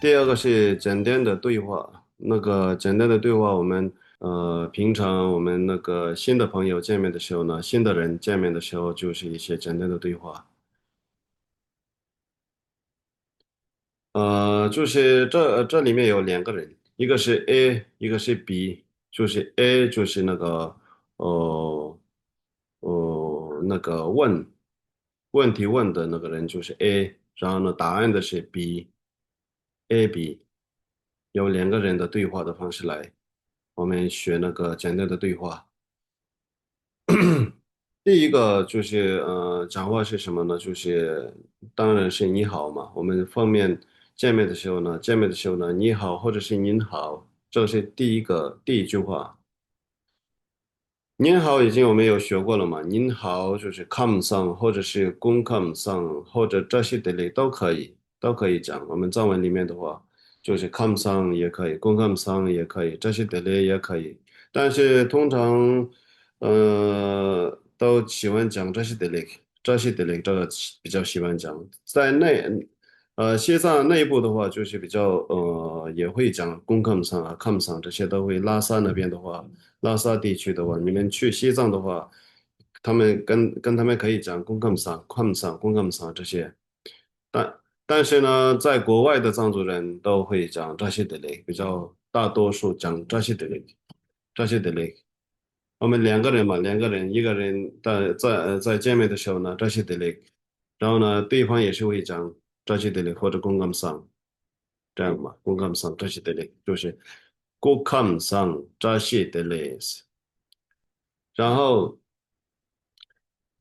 第二个是简单的对话，那个简单的对话，我们平常我们那个新的朋友见面的时候呢，新的人见面的时候，就是一些简单的对话。就是这里面有两个人，一个是 A，一个是 B，就是 A 就是那个呃那个问题问的那个人就是 A，然后呢答案的是 B，A B，有两个人的对话的方式来，我们学那个简单的对话。第一个就是讲话是什么呢？就是当然是你好嘛。我们见面的时候呢，你好或者是您好，这是第一句话。您好，已经我们有学过了嘛？您好就是 come 上，或者是公 come 上，或者这些的类都可以，都可以讲。我们藏文里面的话，就是 come 上也可以，公 come 上也可以，这些的类也可以。但是通常，都喜欢讲这些的类，这些的类这个比较喜欢讲。西藏内部的话，就是比较也会讲公 come 上啊，come 上这些都会。拉萨那边的话。拉萨地区的话，你们去西藏的话，他们跟他们可以讲公 m 上、矿上、公 m 上这些，但是呢，在国外的藏族人都会讲这些的嘞，比较大多数讲这些的嘞，这些的嘞。我们两个人嘛，两个人，一个人在见面的时候呢，这些的嘞，然后呢，对方也是会讲这些的嘞或者公 m 上这样嘛，公 m 上这些的嘞，就是公 m 上这些的嘞。然后，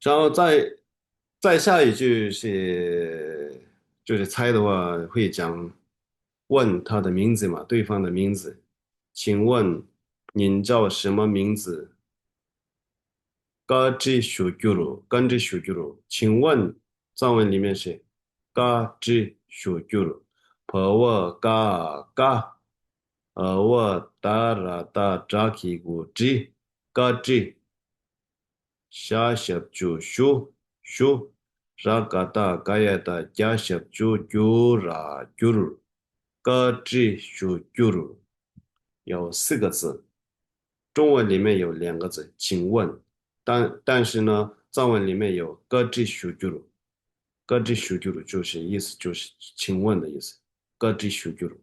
然后再下一句就是猜的话会讲问他的名字嘛，对方的名字，请问您叫什么名字？嘎吱修咕噜，甘吱修咕噜，请问藏文里面是嘎吱修咕噜，婆我嘎嘎，我达拉达扎起咕吱，嘎吱。shashab chu shu shu rakata kayata kyashab chu gyura gyur ga zhi shu gyur 有4个字，中文里面有2个字，请问，但是呢，藏文里面有咯吱咻咕噜，咯吱咻咕噜就是意思就是请问的意思，咯吱咻咕噜。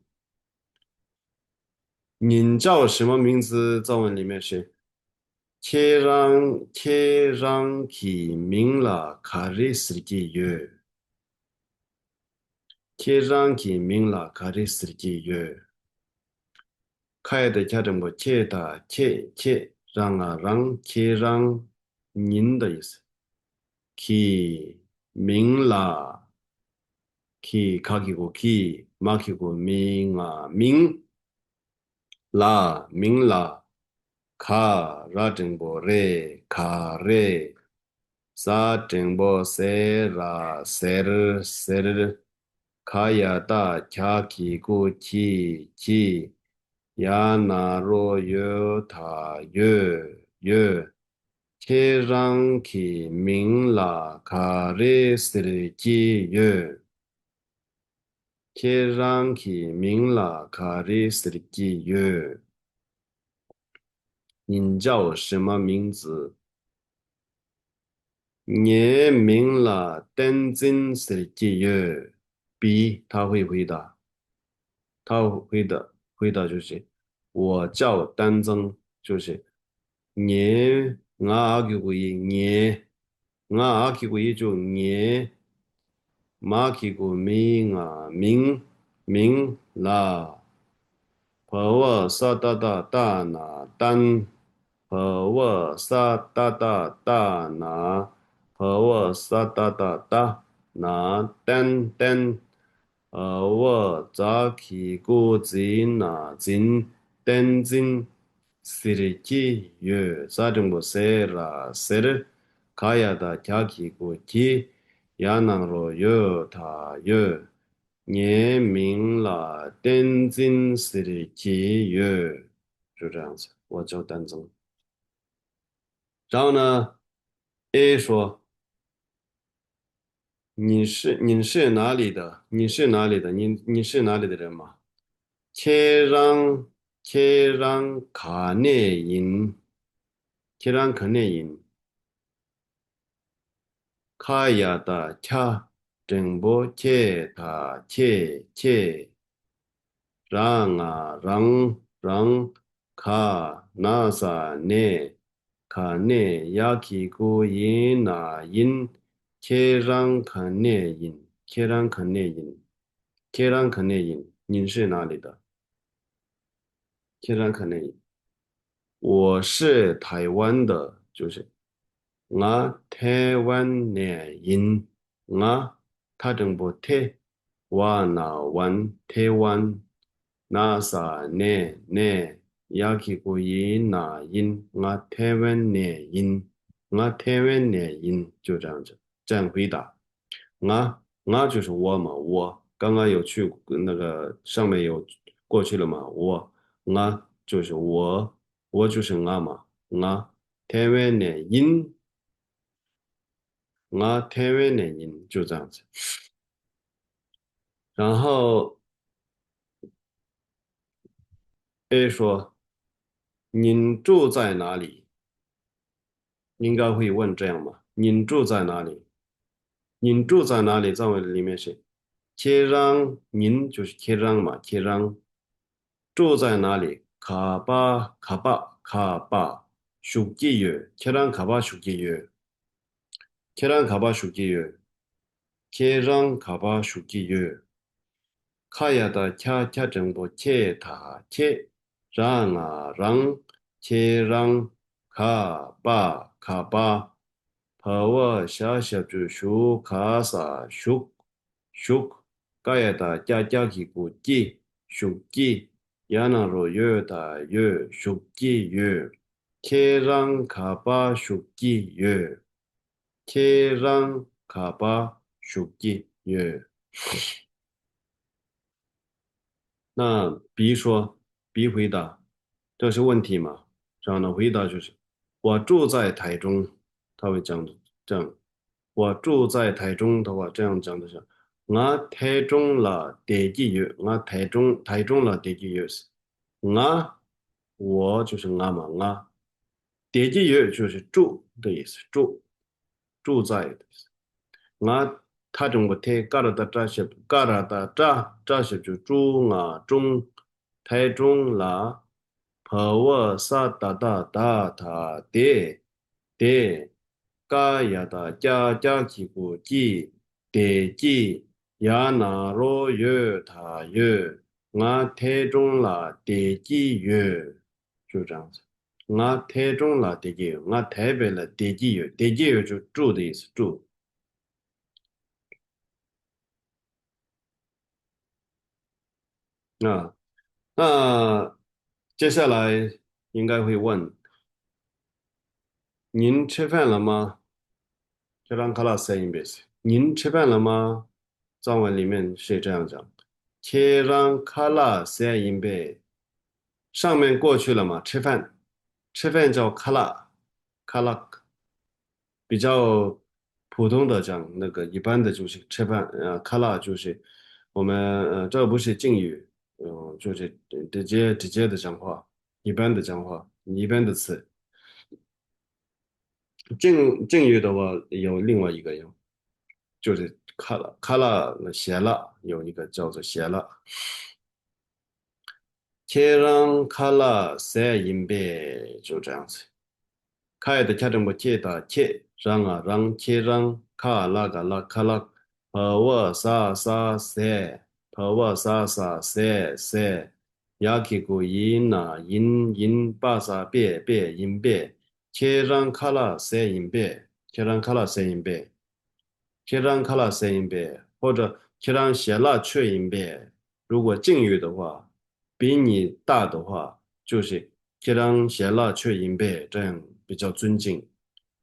您叫什么名字？藏文里面是天让明了卡里斯基约，天让其明了卡里斯基约，开的家这么切让啊让天让您的意思，其明了其卡基古其马基古明啊明啦，卡拉真波嘞卡嘞。sa tenpo se ra ser kaya ta kya ki ku ki ya na ro yo ta yo ke rang ki ming la ka re sir ki yo ke rang ki ming la ka re sir ki yo 你叫什么名字？年明了，登真是几月？B 他会回答，他回答就是我叫丹增，就是年阿给回年阿给回就年马给个明啊明啦。婆沃萨达达大拿丹，婆沃萨达达大拿，婆沃萨达达大拿丹，我扎起古金拿金丹金，是的基约啥正不塞啦塞的，卡亚达加起古基，亚囊罗约他约。年明了，天津市的节约，就这样子，我叫丹增。然后呢，A 说你是哪里的？你是哪里的？你是哪里的人吗？切让卡内因，切让卡内因，卡亚的恰，整波切，让卡那萨内卡内亚基古因那因，切让卡内因，您是哪里的？切让卡内因。我是台湾的，就是我台湾的人，我他正不台，我那湾台湾，那啥呢也去过音那音，我台湾的人，我台湾的人，就这样子，这样回答。我就是我嘛，我刚刚有去那个上面有过去了嘛，我就是我就是我嘛，我台湾的人，我台湾的人就这样子。然后 A 说您住在哪里？应该会问这样嘛？您住在哪里？您住在哪里？在我里面是切让，您就是切让嘛，切让住在哪里？卡巴属几月？切让卡巴属几月？切让卡巴属几月？切让卡巴属几月？卡亚的恰正不切让切让卡巴帕沃就属卡亚的加起古记属记亚那罗约的约属记约切让卡巴属记约切让卡巴属记约。那 B 说，B 回答，这是问题嘛？然后呢，回答就是我住在台中，他会讲这样，我住在台中的话，这样讲的是，我台中了第几月？我台中了第几月是？我就是我嘛，我第几月就是住的意思，住在的意思。我他中国台嘎达的这些就中台中啦，婆沃萨达的嘎呀的加起古记的记呀那罗月我台中啦的几月，就这样子。我台中啦的几月，我台北了的几月就住的意思，住。啊，那接下来应该会问您吃饭了吗？就让卡拉塞一遍。您吃饭了吗？藏文里面是这样讲，切让卡拉塞一遍。上面过去了嘛？吃饭叫卡拉，比较普通的讲那个一般的就是吃饭，卡拉就是我们这不是敬语，就是直接的讲话，一般的讲话，一般的词。敬语的话有另外一个用，就是卡拉写了，有一个叫做写了。切让卡拉塞音贝就这样子。开的家政部切的切，让切让卡拉个拉卡拉，我萨塞，雅克古音呐音巴萨别音别，切让卡拉塞音别，切让卡拉塞音别。切让卡拉声音别，或者切让谢拉缺音别。如果敬语的话，比你大的话，就是切让谢拉缺音别，这样比较尊敬。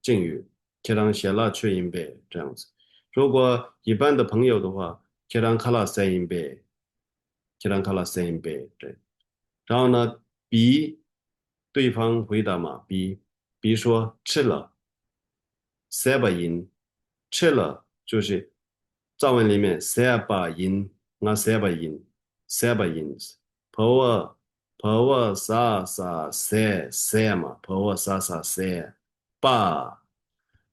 敬语切让谢拉缺音别这样子。如果一般的朋友的话，切让卡拉声音别，切让卡拉声音别，对。然后呢，B 对方回答嘛，B 说吃了，塞把音，吃了就是。藏文里面三把音，俺三把音，三把音是 power 啥嘛，power 啥把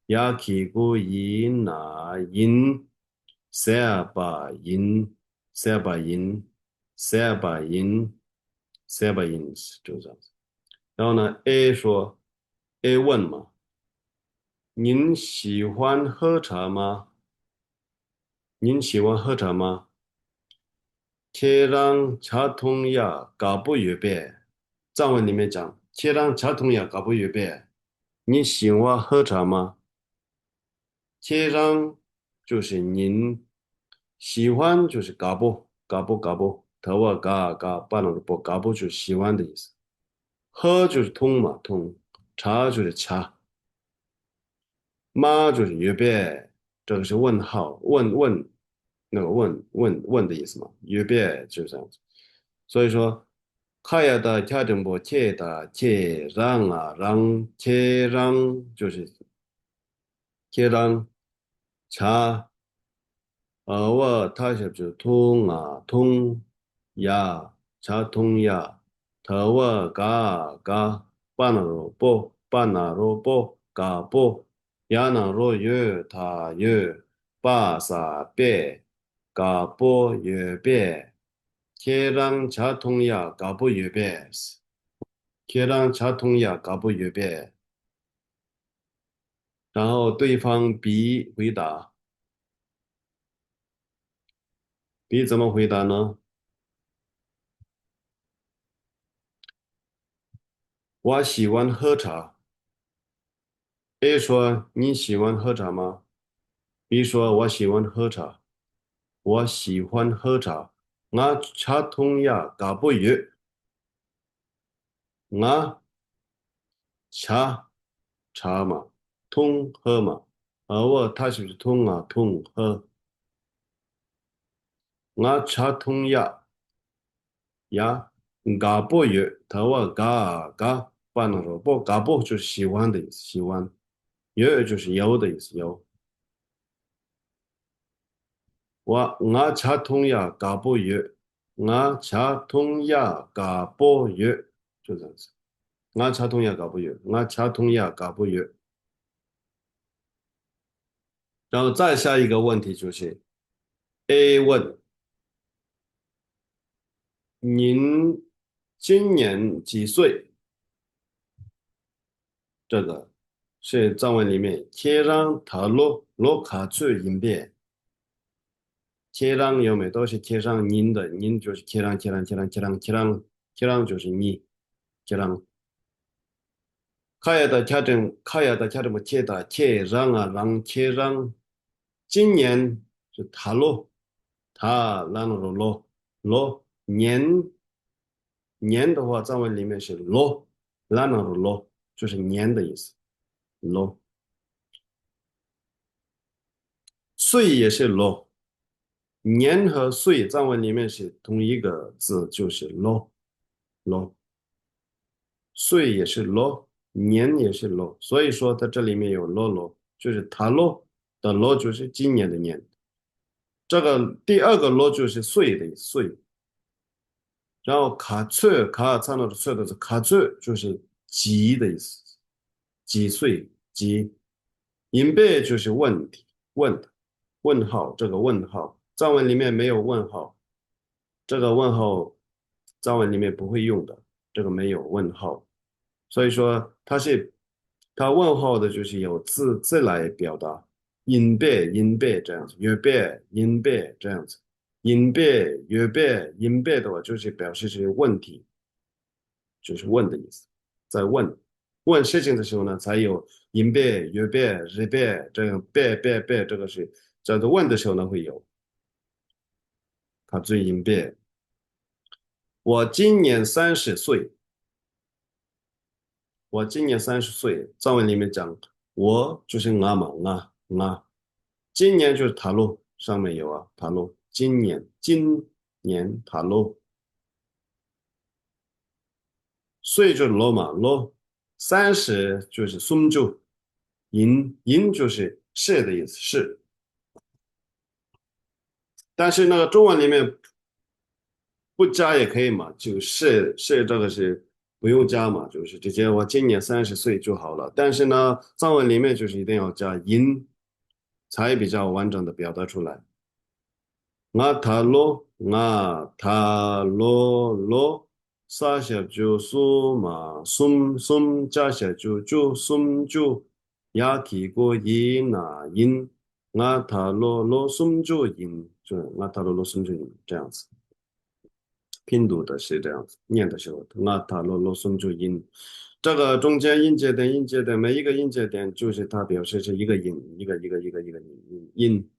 呀起个音那音，三把音，三把音，三把音是就这样子。然后呢，A 问嘛，您喜欢喝茶吗？您喜欢喝茶吗？걔랑 자통야 가부유배藏文里面讲，걔랑 자통야 가부유배你喜欢喝茶吗？걔랑就是您，喜欢就是嘎不，头啊嘎，巴掌的不，嘎不就是喜欢的意思。喝就是通嘛，通，茶就是茶，妈就是预备，这个是问号，那个问的意思嘛，预备就是这样子。所以说，卡亚的调整部切的切让啊让切让就是切让茶，我他是就通啊通呀茶通呀，头我嘎巴那罗波巴那罗波嘎波呀那罗有他有巴萨贝嘎波有贝，天让茶通呀嘎波有贝，天让茶通呀嘎波有贝，然后对方 B 回答，B 怎么回答呢？我喜欢喝茶。A 说你喜欢喝茶吗？B 说我喜欢喝茶。我喜欢喝茶。我茶通呀，嘎不语。我茶茶嘛，通喝嘛。我他是不是通啊？通喝。我茶通呀，嘎不语。他话嘎，不能说不嘎不就是喜欢的意思，喜欢。有就是有的意思，有。我吃通呀，嘎不语，我吃通呀，嘎不语，就这样子。我吃通呀，嘎不语，我吃通呀，嘎不语。然后再下一个问题就是 A 问您今年几岁？这个是藏文里面贴上塔罗卡츠音变，贴上有没有都是贴上您的，您就是贴上就是你，贴上。卡亚的家这么切的切让啊让切让，今年是塔罗塔让了年的话，藏文里面是让了就是年的意思，罗岁也是年和岁藏文里面是同一个字，就是罗岁也是年也是所以说它这里面有就是塔罗的就是今年的年。这个第二个罗就是岁的岁，然后卡唱到的岁的是卡岁，就是几的意思，几岁几，银贝就是问题问号，这个问号藏文里面没有问号，这个问号藏文里面不会用的，这个没有问号，所以说它问号的就是有字来表达，银贝这样子，月贝银贝这样子。因贝、月贝、因贝的话，就是表示是问题，就是问的意思，在问事情的时候呢，才有因贝、月贝、日贝这样贝，这个是在做问的时候呢会有。它最因贝，我今年30岁，我今年三十岁，藏文里面讲我就是我嘛，我今年就是塔罗上面有啊，塔罗今年塔罗。岁就是罗嘛，30就是松就银就是是的意思，是但是那个中文里面不加也可以嘛，就是这个是不用加嘛，就是直接我今年30岁就好了。但是呢，藏文里面就是一定要加音，才比较完整的表达出来。我塔罗撒下就苏嘛，加下就雅提过音那音，我塔罗就音，就是我塔罗就音这样子。拼读的是这样子，念的时候，我塔罗音。这个中间音节点，每一个音节点就是它表示是一个音，一个音。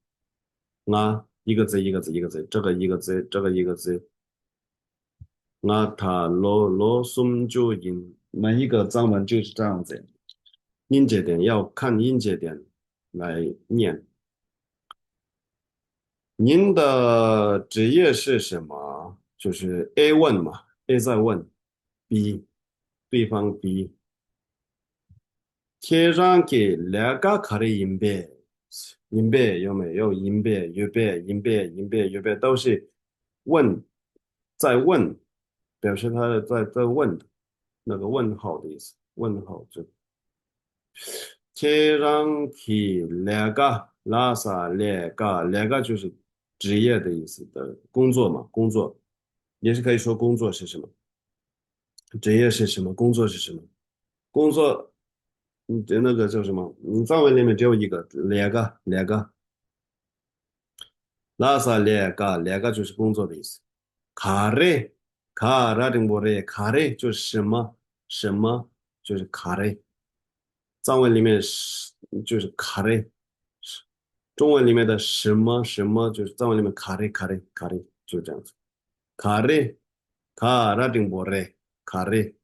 一个字一个字一个字，这个一个字，这个一个字，我塔罗音，每一个藏文就是这样子，音节点要看音节点来念。您的职业是什么？就是 A 问嘛，A 在问 B，对方 B，天上给两个卡的银币，银币有没有？银币、月币、银币、银币、月币都是问，在问，表示他在问那个问号的意思。问号就天上给两个拉萨两个就是职业的意思的工作嘛，工作也是可以说工作是什么，职业是什么，工作是什么。工作，的那个叫什么？藏文里面只有一个，两个，拉萨两个就是工作的意思。卡瑞卡拉丁波瑞卡瑞就是什么什么就是卡瑞，藏文里面是就是卡瑞，中文里面的什么什么就是藏文里面卡瑞就是这样子。卡瑞卡拉丁波瑞卡瑞。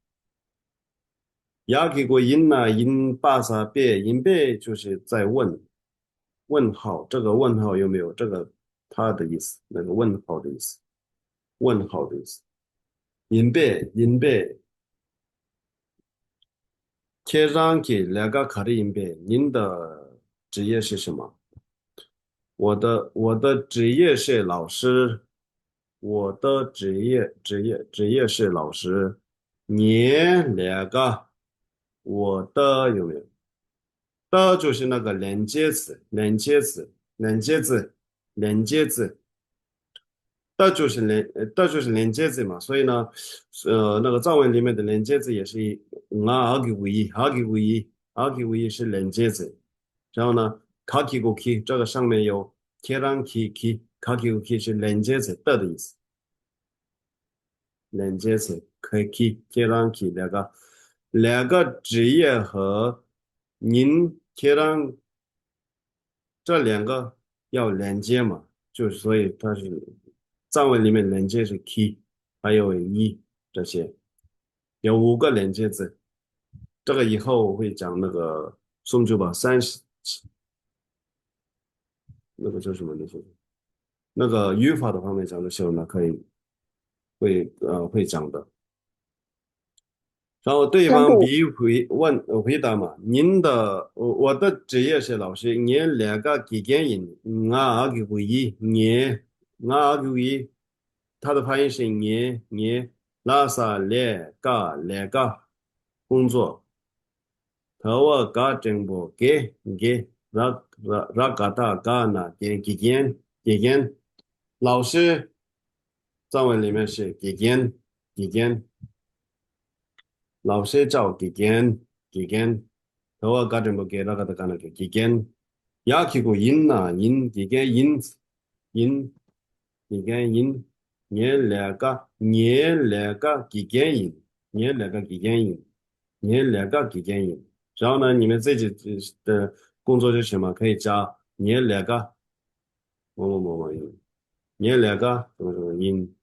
雅给过音呐，音巴萨贝，音贝就是在问号，这个问号有没有这个它的意思？那个问号的意思，问号的意思。音贝，贴上给两个卡的音贝，您的职业是什么？我的职业是老师，我的职业是老师。你两个，我的有没有？的就是那个连接词，的就是连接字嘛，所以呢，那个藏文里面的连接字也是阿给无一是连接字，然后呢，卡基古 k 这个上面有天然 k 卡基古 k 是连接词的意思，连接词可以 k 天然 k 两个职业和您天然这两个要连接嘛，就是所以它是藏文里面连接是 key，还有一这些，有5个连接字。这个以后我会讲那个宋珠宝30，那个叫什么那些，那个语法的方面讲的时候呢，会讲的。然后对方 师傅，B 回答嘛，我的职业是老师，你两个几点人？我给回忆，他的发音是你拉萨两个工作，他我嘎正不给拉嘎达嘎那几点，老师藏文里面是几点。老师找几间，头个真不给那个的干那个几间，雅起个音呐音几间音几间音，念两个几间音，念两个几间音，念两个几间音。然后呢，你们自己的工作是什么？可以加念两个某音，念两个什么音。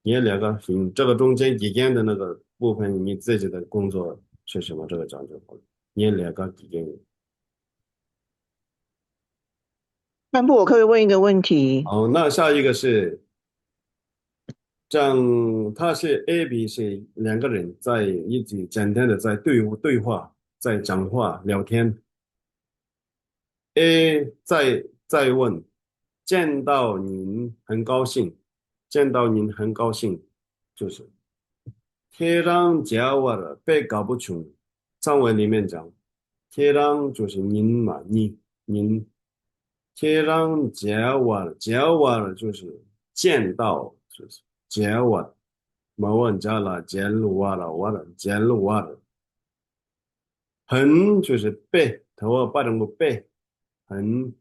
你两个行，这个中间几间的那个部分，你自己的工作是什么？这个讲就好了。你两个几间。师傅，我可以问一个问题？好，那下一个是这样，他是 A、B 是两个人在一起简单的在对话，在讲话聊天。A 在问见到您很高兴，见到您很高兴，就是天랑 제와를被搞不穷。藏文里面讲，天랑就是您嘛，您，天랑 제와를 제와를就是见到，就是제와 뭐问家了，见鲁哇了，我了，见鲁哇了，很就是被，头发把成个被，很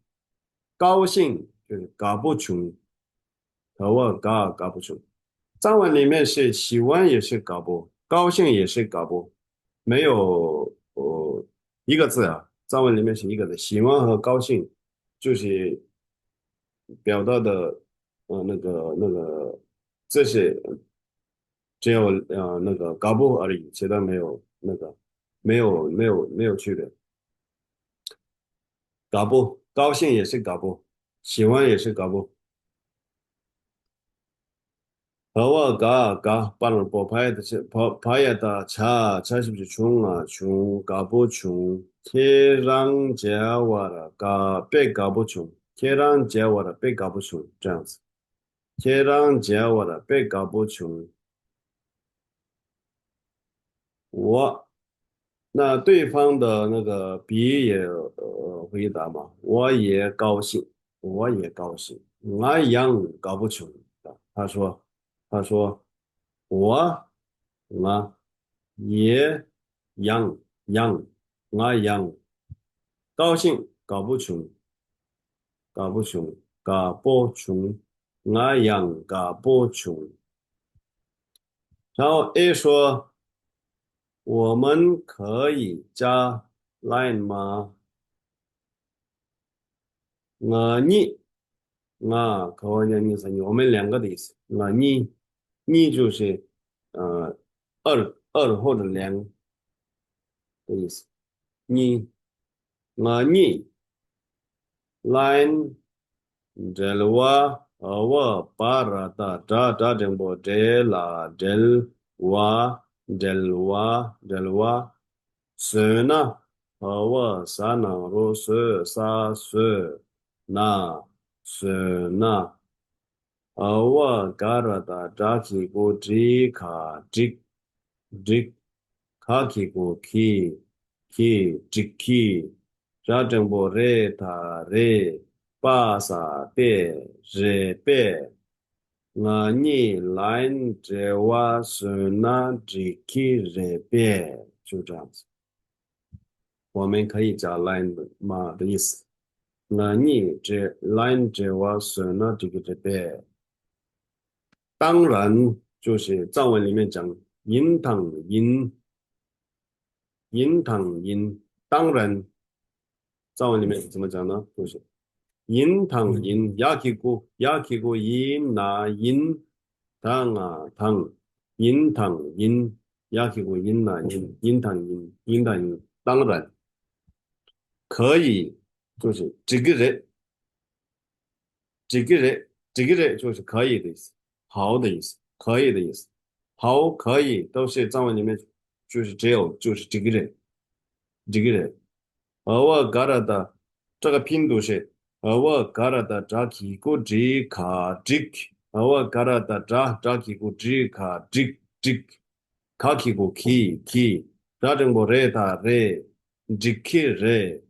高兴就是搞不穷，头发搞不穷。藏文里面是喜欢也是搞不，高兴也是搞不，没有一个字啊。藏文里面是一个字，喜欢和高兴就是表达的那个，这是只有那个搞不而已，其他没有那个没有区别。搞不高兴也是搞不，喜欢也是搞不。和我嘎巴尔波拍的是拍的差是不是穷啊？穷搞不穷？天让接我的嘎别搞不穷，天让接我的别搞不穷，这样子。天让接我的别搞不穷，我那对方的那个 B 也回答嘛，我也高兴，我也高兴，俺一样搞不穷。他说，他说我也样俺一样高兴，搞不穷，搞不穷，搞不穷，俺一样搞不穷。然后 A 说，我们可以加 Line 吗？你可我讲你是我们两个的意思。你就是二或者两的意思。你你 line 这了我巴拉达正波这啦这了是呢我三呢罗是是那是那我嘎拉达扎起过这卡起过去扎正波re pa sa pe re pe nga ni line 这哇是那只 k re pe 就这样子，我们可以加 line 的嘛的意思。那你这 line 这哇是那这个这pe，当然就是藏文里面讲银堂银，当然藏文里面怎么讲呢？就是인탕인 야키고 인나 인탕아 탕 인탕인 야키고 인나 인탕인当然可以，就是这个人就是可以的意思，好的意思，可以的意思，好可以都是藏文里面就是只有就是这个人。而我嘎了的这个拼读是而我嘎了的扎起古吉卡吉，而我嘎了的扎起古吉卡吉，卡起古 key，扎成个热塔热，吉 k 热，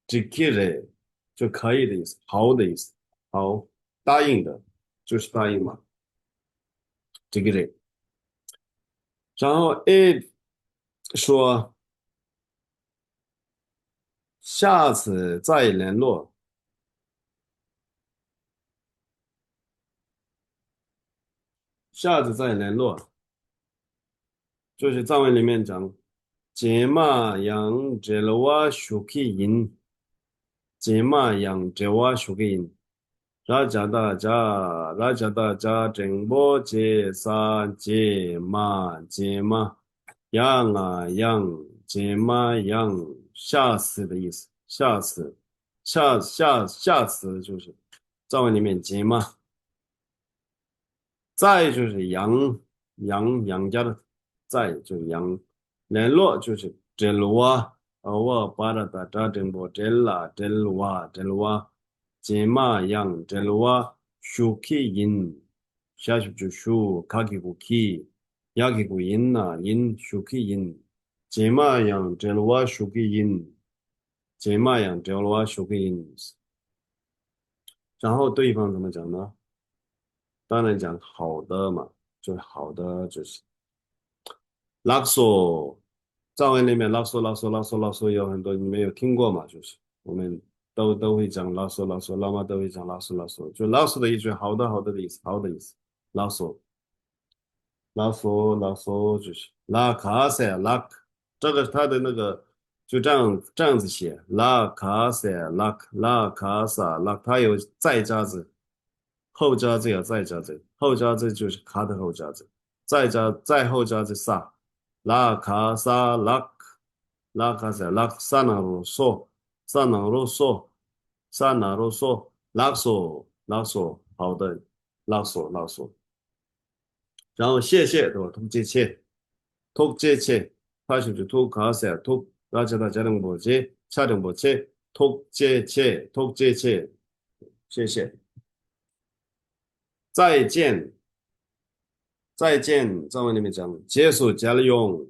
吉 k 热就可以的意思，好的意思，好答应的，就是答应嘛，这个人。然后 A 说下次再联络，下次再联络。就是藏文里面讲，解码养这了哇修克音，解码养这哇修克音，拉加达加真波解撒解码养解码养下次的意思，下次就是藏文里面解码。再就是杨家的再就是杨，联络就是这鲁啊，我巴拉达扎真波这啦这鲁啊， 제마 양 젤와 슈키 인 샤슈주 슈 카기고 키 야기고 인나 인 슈키 인 제마 양 젤와 슈키 인 제마 양 젤와 슈키 인然后对方怎么讲呢？当然讲好的嘛，就是好的就是拉索，藏文里面拉索有很多你没有听过嘛？就是我们都会讲拉索，拉玛都会讲拉索，就拉索的一句好的的意思，好的意思。拉索拉索就是拉卡塞拉，这个它的那个就这样子写，拉卡塞拉卡萨拉，它有再加字，后加字有再加字，后加字就是卡的后加字，再后加字萨。拉卡萨拉卡萨拉萨那罗嗦萨那罗嗦萨那罗嗦拉索好的拉索，然后谢谢对吧？톡제체 파시죠 톡가세 톡 라자다 자는 뭐지 차량 뭐지 톡제체 谢谢再见中文里面讲结束加了用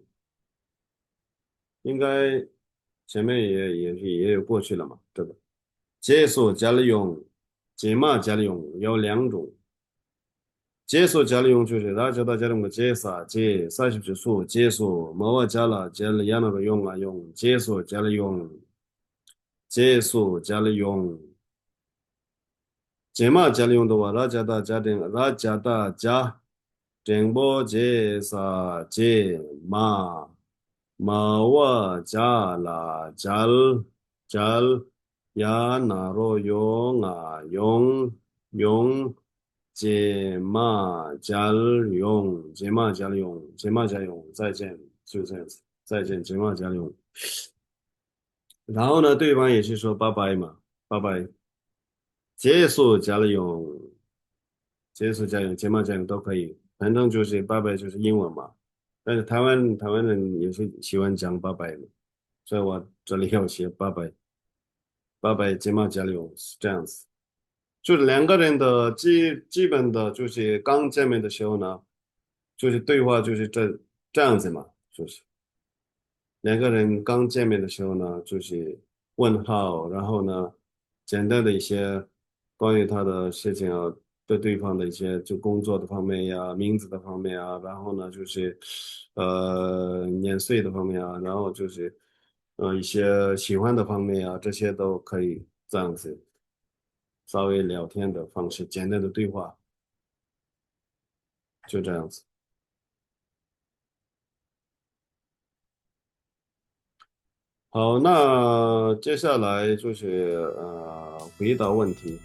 应该前面也有过去了嘛，对吧？解锁加了用，解码加了用有两种。解锁加了用就是大家大家用个解啥是不是说解锁没有加了也那个用啊用解锁加了用，解锁加了用，解码加了用的话，大家电波解码没我加了呀那罗用啊用解码加了用，再见，就这样子，再见，解码加了用。然后呢，对方也是说拜拜嘛，拜拜，结束加了用，结束加用，解码加用都可以，反正就是拜拜就是英文嘛。但是台湾人也是喜欢讲拜拜嘛，所以我这里要写拜拜，拜拜解码加了用是这样子。就是两个人的基本的就是刚见面的时候呢，就是对话就是这样子嘛，就是两个人刚见面的时候呢，就是问号，然后呢，简单的一些关于他的事情啊，对方的一些就工作的方面呀、名字的方面啊，然后呢就是年岁的方面啊，然后就是一些喜欢的方面啊，这些都可以这样子稍微聊天的方式，简单的对话，就这样子。好，那接下来就是回答问题。